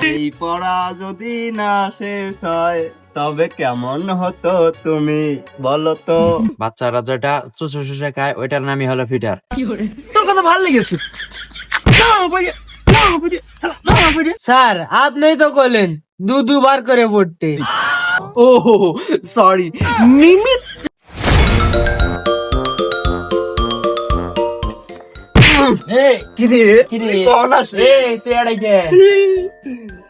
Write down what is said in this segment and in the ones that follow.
এই পড়া যদি না শেষ হয় তবে কেমন হতো তুমি বলো তো। বাচ্চারা যেটা চুষে চুষে খায় ওইটার নামই হলো ফিটার। তোর কথা ভালো লেগেছে। স্যার আপনি তো বললেন দুবার করে পড়তে। ও সরি নিমিত।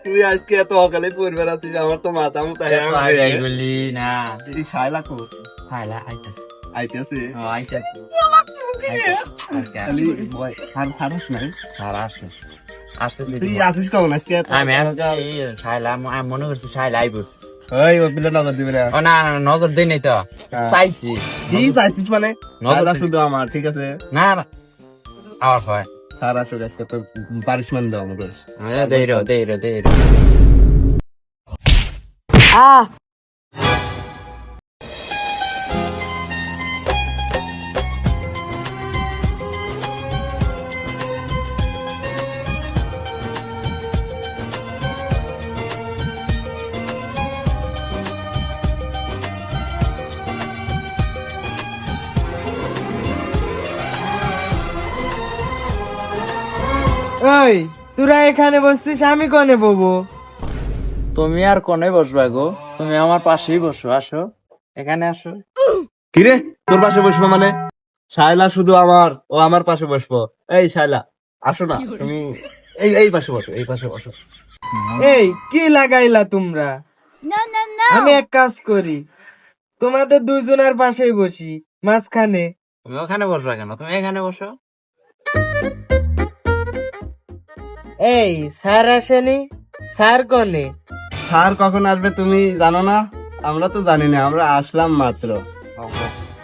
তুই আজকে এত অকালে পড়বে আছিস, আমার তো মাথা মুতা না শায়লা করছে আইতেছে খালি ভয়। স্যার নাই, তুই আসিস কখন আজকে? আমি মনে করছি সাইলাই বলছি। ওই বিলে নজর দিবি না। ও না না, নজর দেই নাই তো, চাইছি। কি চাইছিস মানে? নজর নজর শুধু আমার, ঠিক আছে? না না আর হয় স্যার আসুক আজকে, তো পানিশমেন্ট দাও আমাদের। দেই রে ওই তোরা এখানে বসছিস, আমি কোনে বসবো? তুমি আর কোনে বসবা গো? তুমি আমার পাশেই বসো, আসো এখানে আসো। কিরে তোর পাশে বসবো মানে? শায়লা শুধু আমার, ও আমার পাশে বসবো। এই শায়লা আসো না তুমি, এই পাশে বসো, এই পাশে বসো। এই কি লাগাইলা তোমরা? আমি এক কাজ করি, তোমাদের দুইজনের পাশেই বসি মাঝখানে। তুমি ওখানে বসবা কেন? তুমি এখানে বসো। এই স্যার আসেনি? স্যার কোনে? স্যার কখন আসবে তুমি জানো না? আমরা তো জানি না, আমরা আসলাম মাত্র।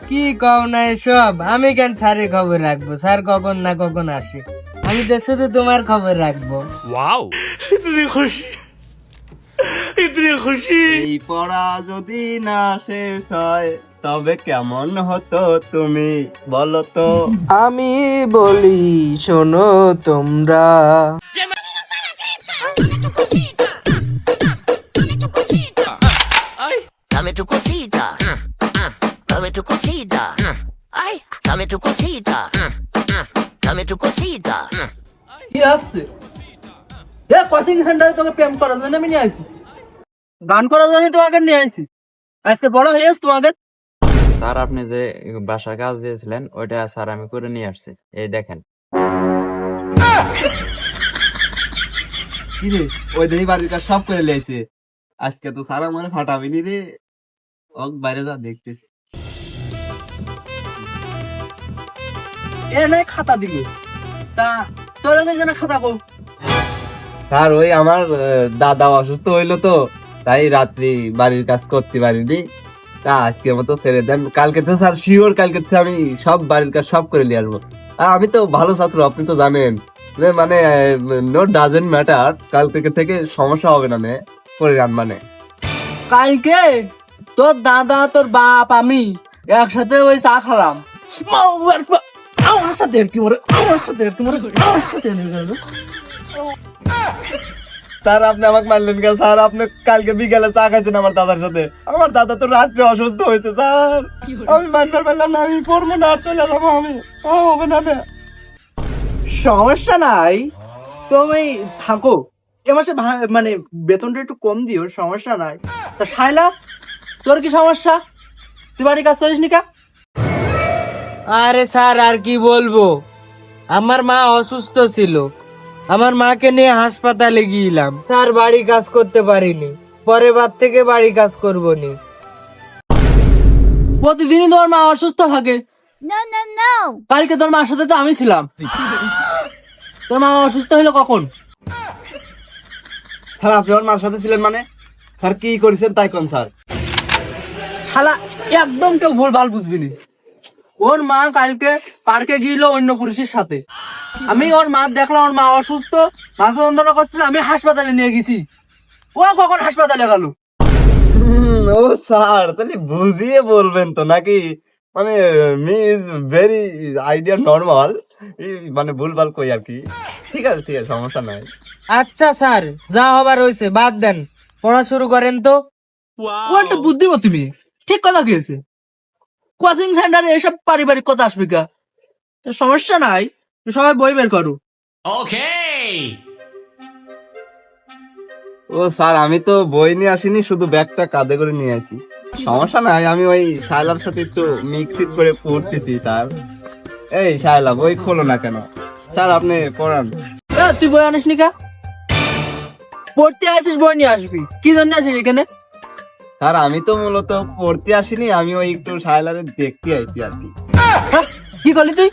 কি কও না এসব? আমি কেন স্যারের খবর রাখবো? স্যার কখন না কখন আসে, আমি তো শুধু তোমার খবর রাখবো। এই পড়া যদি না শেষ হয় তবে কেমন হতো তুমি বলো তো। আমি বলি শোনো তোমরা, Dame tu cosita, dame tu cosita, ay, dame tu cosita, dame tu cosita. কি আসছে? এ কোচিং সেন্টারে তোকে প্রেম করার জন্য আমি নিয়ে আইছি, গান করার জন্য তোমাকে নিয়ে আইছি। আজকে বড় হয়েছ তোমাকে। স্যার আপনি যে বাসার কাজ দিয়েছিলেন ওইটা স্যার আমি করে নিয়ে আসছি, এই দেখেন। কি রে, ওই দিনই বাড়ির কাজ সব করে লিয়েছে, আজকে তো সারা মানে ফাটাবিনি রে। বাইরে যা দেখতেছি। এ নয় খাতা দিল, তা তোর জন্য খাতা কো? স্যার ওই আমার দাদা অসুস্থ হইলো তো, তাই রাত্রি বাড়ির কাজ করতে পারিনি। তা আজকে মতো ছেড়ে দেন, কালকে তো স্যার শিওর, কালকে থেকে আমি সব বাড়ির কাজ সব করে নিয়ে আসবো। আর আমি তো ভালো ছাত্র, আপনি তো জানেন, মানে নো ডাজেন্ট ম্যাটার, কাল থেকে সমস্যা হবে না, করে রান মানে। কালকে তোর দাদা তোর বাপ আমি একসাথে ওই চা খালাম। আমার সাথে কি মরে, আমার সাথে কি মরে, আমার সাথে স্যার আপনি আমাকে মারলেন কেন? স্যার আপনি কালকে বিকালে চা খাইছেন আমার দাদার সাথে, আমার দাদা তো রাত্রে অসুস্থ হয়েছে স্যার। আমি মানবার পারলাম না, আমি পড়বো না, চলে যাবো আমি, হবে না। সমস্যা নাই, তুমি থাকো এ মাসে মানে বেতনটা একটু কম দিও, সমস্যা নাই। তা শায়লা তোর কি সমস্যা? তুই বাড়ি কাজ করিস নি কা? আরে স্যার আর কি বলবো, আমার মা অসুস্থ ছিল, আমার মাকে নিয়ে হাসপাতালে গিয়েছিলাম, তার বাড়ি কাজ করতে পারিনি, পরের বার থেকে বাড়ি কাজ করবো নি। প্রতিদিনই তোমার মা অসুস্থ থাকে। কালকে তোর মার সাথে তো আমি ছিলাম। তোর মা অসুস্থ হলো কখন? স্যার আপনি আমার মার সাথে ছিলেন মানে? স্যার কি করেছেন তাই কোন স্যার? শালা একদম কেউ ভুল ভাল বুঝবি নি। ওর মা কালকে পার্কে গিয়েছিল অন্য পুরুষের সাথে, আমি ওর মা দেখলাম ওর মা অসুস্থ, মাথা যন্ত্রণা করছিল, আমি হাসপাতালে নিয়ে গেছি। ও কখন হাসপাতালে গেল? ও স্যার তাহলে বুঝিয়ে বলবেন তো নাকি? মানে me is very idea normal, মানে ভুলভাল কই আর কি। ঠিক আছে সমস্যা নাই। আচ্ছা স্যার, যা হবার হয়েছে বাদ দেন, পড়া শুরু করেন তো। ও একটা বুদ্ধিমতী মেয়ে, ঠিক কথা খেয়েছে। কোচিং সেন্টারে এসব পারিবারিক কথা আসবে কা? তো সমস্যা নাই, সবাই বই বের করো। ও স্যার, আমি তো বই নিয়ে আসিনি, শুধু ব্যাগটা কাঁধে করে নিয়ে আসি। সমস্যা নাই, আমি ওই শায়লার সাথে একটু মিক্সিট করে পড়তেছি স্যার। এই শায়লা, বই খোলো না কেন? স্যার আপনি পড়ান। তুই বই আনিস নি কা? পড়তে আসিস, বই নিয়ে আসবি, কি জন্য আসিস এখানে? স্যার আমি তো মূলত পড়তে আসিনি, আমি ওই একটু শায়লারে দেখতে আইছি আর কি। হ্যাঁ, কি করলি তুই?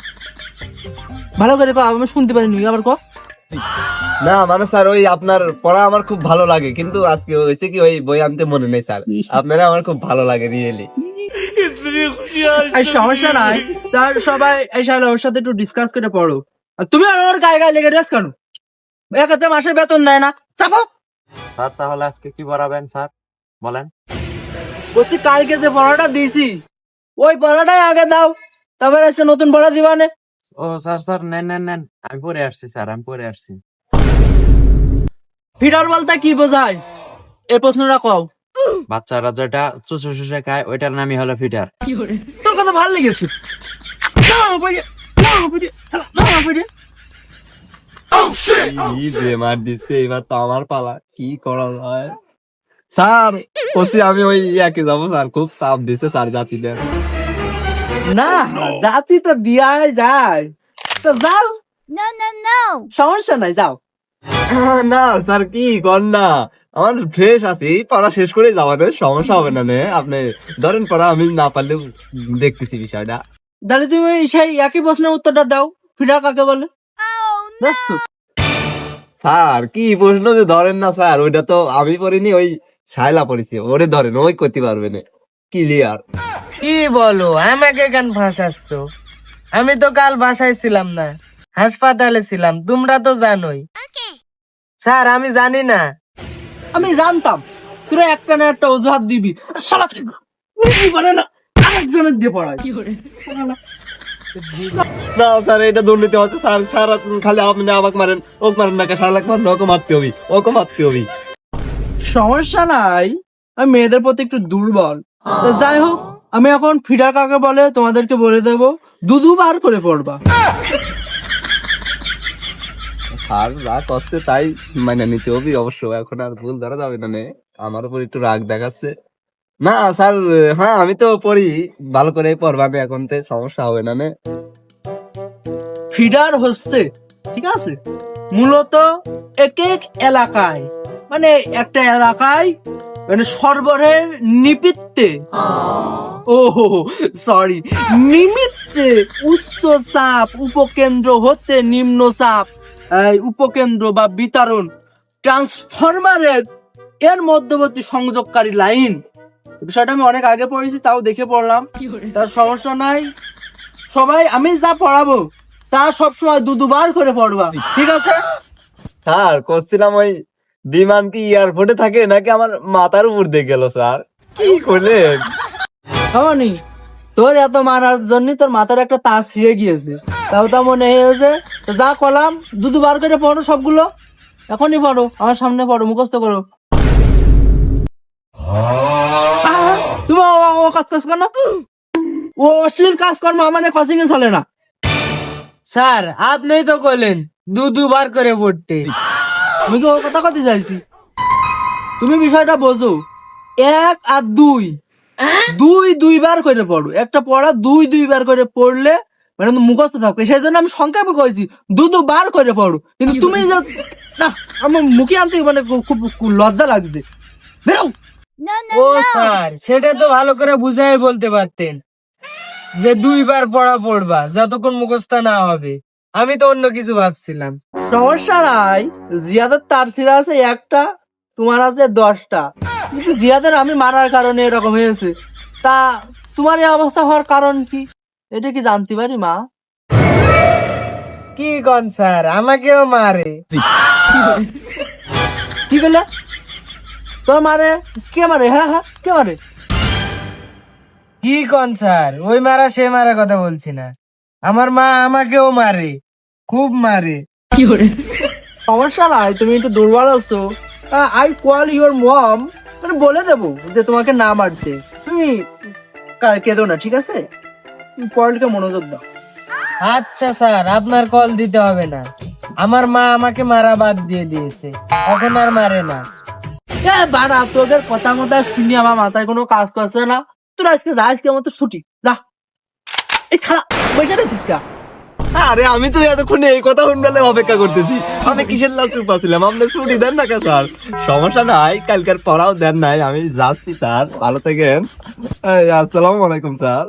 ভালো করে কো, আমি শুনতে পারিনি, আবার কো। না মানে স্যার, ওই আপনার পড়া আমার খুব ভালো লাগে, কিন্তু আজকে হয়েছে কি ওই বই আনতে মনে নেই স্যার। আপনারা আমার খুব ভালো লাগে রিয়েলি। এই সমস্যা নাই, তার সবাই এই শালা ওর সাথে একটু ডিসকাস করে পড়ো। আর তুমি আর ওর গায়ে গায়ে লেগে রেস কেন? একাতে মাসের বেতন দেয় না, চাপো। স্যার তাহলে আজকে কি পড়াবেন স্যার, বলেন। বলছি কালকে যে পড়াটা দিয়েছি ওই পড়াটাই আগে দাও, তারপর আজকে নতুন পড়া দিবানে। ও স্যার স্যার নেন নেন নেন, আমি পড়ে আসছি স্যার, আমি পড়ে আসছি। ফিডার বলতে কি বোঝায় এই প্রশ্নটা কও। বাচ্চারা যেটা চুষে চুষে খায় ওইটার নামই হলো ফিটার। তোর কথা ভালো লেগেছে। কি বেমার দিচ্ছে, এবার তো আমার পালা, কি করা যায়? স্যার বলছি আমি ওই একই যাবো স্যার, খুব চাপ দিচ্ছে স্যার জাতিদের। না, জাতি তো দিয়াই যায়, তো যাও, No, no, no. সমস্যা নাই, যাও। না স্যার, কি কর না, আমার ফ্রেশ আছে, এই পড়া শেষ করে যাওয়া সমস্যা হবে না নে। আপনি ধরেন পড়া, আমি না পারলেও দেখতেছি বিষয়টা। তাহলে তুমি সেই একই প্রশ্নের উত্তরটা দাও, ফিডার কাকে বলে? দেখছো? স্যার কি প্রশ্ন যে ধরেন না স্যার, ওইটা তো আমি পড়িনি, ওই শায়লা পড়েছি, ওরে ধরেন, ওই করতে পারবে না। ক্লিয়ার। কি বলো, আমাকে কেন ফাঁসাচ্ছ? আমি তো কাল বাসায় ছিলাম না, হাসপাতালে ছিলাম, তোমরা তো জানোই। স্যার আমি জানি না। আমি জানতাম তোরা একটা না একটা অজুহাত দিবি, শালা বুঝতেই পারে না আরেকজনের দিয়ে পড়ায়। না স্যার, এটা দুর্নীতি হচ্ছে স্যার, সারা খালি আপনি আমাকে মারেন, ওকে মারেন না, শালাক মারেন, ওকে মারতে হবে, ওকে মারতে হবে। সমস্যা নাই, আমি মেয়েদের প্রতি একটু দুর্বল। তো যাই হোক, আমি এখন ফিডার কাকে বলে তোমাদেরকে বলে দেবো, দুবার করে পড়বা। স্যার যা কষ্টে তাই মানে নিতে হবে অবশ্য, এখন আর ভুল ধরা যাবে না নে। আমার উপর একটু রাগ দেখাচ্ছে। না স্যার, হ্যাঁ আমি তো পড়ি, ভালো করে পড়বানে, এখন তো সমস্যা হবে না নে। ফিডার হচ্ছে, ঠিক আছে, মূলত এক এক এলাকায়, মানে একটা এলাকায় মানে সরবরাহের নিমিত্তে, ও সরি, নিমিত্তে উচ্চ চাপ উপকেন্দ্র হতে নিম্ন চাপ এই উপকেন্দ্র বা বিতরণ ট্রান্সফরমারের এর মধ্যবর্তী সংযোগকারী লাইন। বিষয়টা আমি অনেক আগে পড়েছি, তাও দেখে পড়লাম, তার সমস্যা নাই। সবাই আমি যা পড়াবো তা সবসময় দুবার করে পড়বা, ঠিক আছে? স্যার করছিলাম ওই বিমান কি এয়ারপোর্টে থাকে নাকি আমার মাথার উপর দিয়ে গেল স্যার, কি করলেন? হয়নি, তোর এত মারার জন্য তোর মাথার একটা তার ছিঁড়ে গিয়েছে, তাও তা মনে হয়েছে। তো যা কলাম দুবার করে পড়ো সবগুলো, এখনই পড়ো, আমার সামনে পড়ো, মুখস্থ করো। তুমি ও কাজ করো না, ও অশ্লীল কাজকর্ম আমাদের কোচিং এ চলে না। স্যার আপনিই তো কইলেন দুবার করে পড়তে। আমি কি ওর কথা কথা চাইছি? তুমি বিষয়টা বোঝো, এক আর দুই, দুইবার করে পড়ো, একটা পড়া দুইবার করে পড়লে মানে মুখস্থ থাকবে, সেই জন্য আমি সংক্ষেপে কয়েছি দুবার করে পড়ো। কিন্তু তুমি যে না, আমার মুখে আনতে মানে খুব লজ্জা লাগছে, বেরো। No, ও no, no. স্যার, সেটা তো ভালো করে বুঝাই বলতে পারতেন যে দুইবার পড়া পড়বা যতক্ষণ মুখস্থ না হবে। আমি তো অন্য কিছু ভাবছিলাম। সমস্যা নাই, জিয়াদের তার ছিঁড়া আছে একটা, তোমার আছে 10টা, কিন্তু জিয়াদের আমি মারার কারণে এরকম হয়েছে। তা তোমার এই অবস্থা হওয়ার কারণ কি, এটা কি জানতে পারি মা? কি কন স্যার, আমাকেও মারে? কি করলে? তোর মারে? কে মারে? হ্যাঁ হ্যাঁ, কে মারে? কি কন স্যার, ওই মারা সে মারা কথা বলছি না, আমার মা আমাকেও মারে, খুব মারে। সমস্যা নাই, তুমি একটু দুর্বল আছো। আই কল ইউর মম, মানে বলে দেবো যে তোমাকে না মারতে। তুমি কেঁদো না, ঠিক আছে? পড়ালেখা মনোযোগ দাও। আচ্ছা স্যার, আপনার কল দিতে হবে না। আমার মা আমাকে মারা বাদ দিয়ে দিয়েছে, এখন আর মারে না। বাড়া, তোদের কথা মতো শুনি আমার মাথায় কোনো কাজ করছে না। তোর আজকে যা, আজকে আমার তো ছুটি, যা। এই খারাপ বসে রেছিস কা? আরে আমি তো এতক্ষণে এই কথা শুনলে অপেক্ষা করতেছি। আমি কিসের লাল চুপ আছিলাম? আপনি ছুটি দেন না কে স্যার? সমস্যা নাই, কালকের পড়াও দেন নাই, আমি যাচ্ছি স্যার, ভালো থাকেন। আসসালামু আলাইকুম স্যার।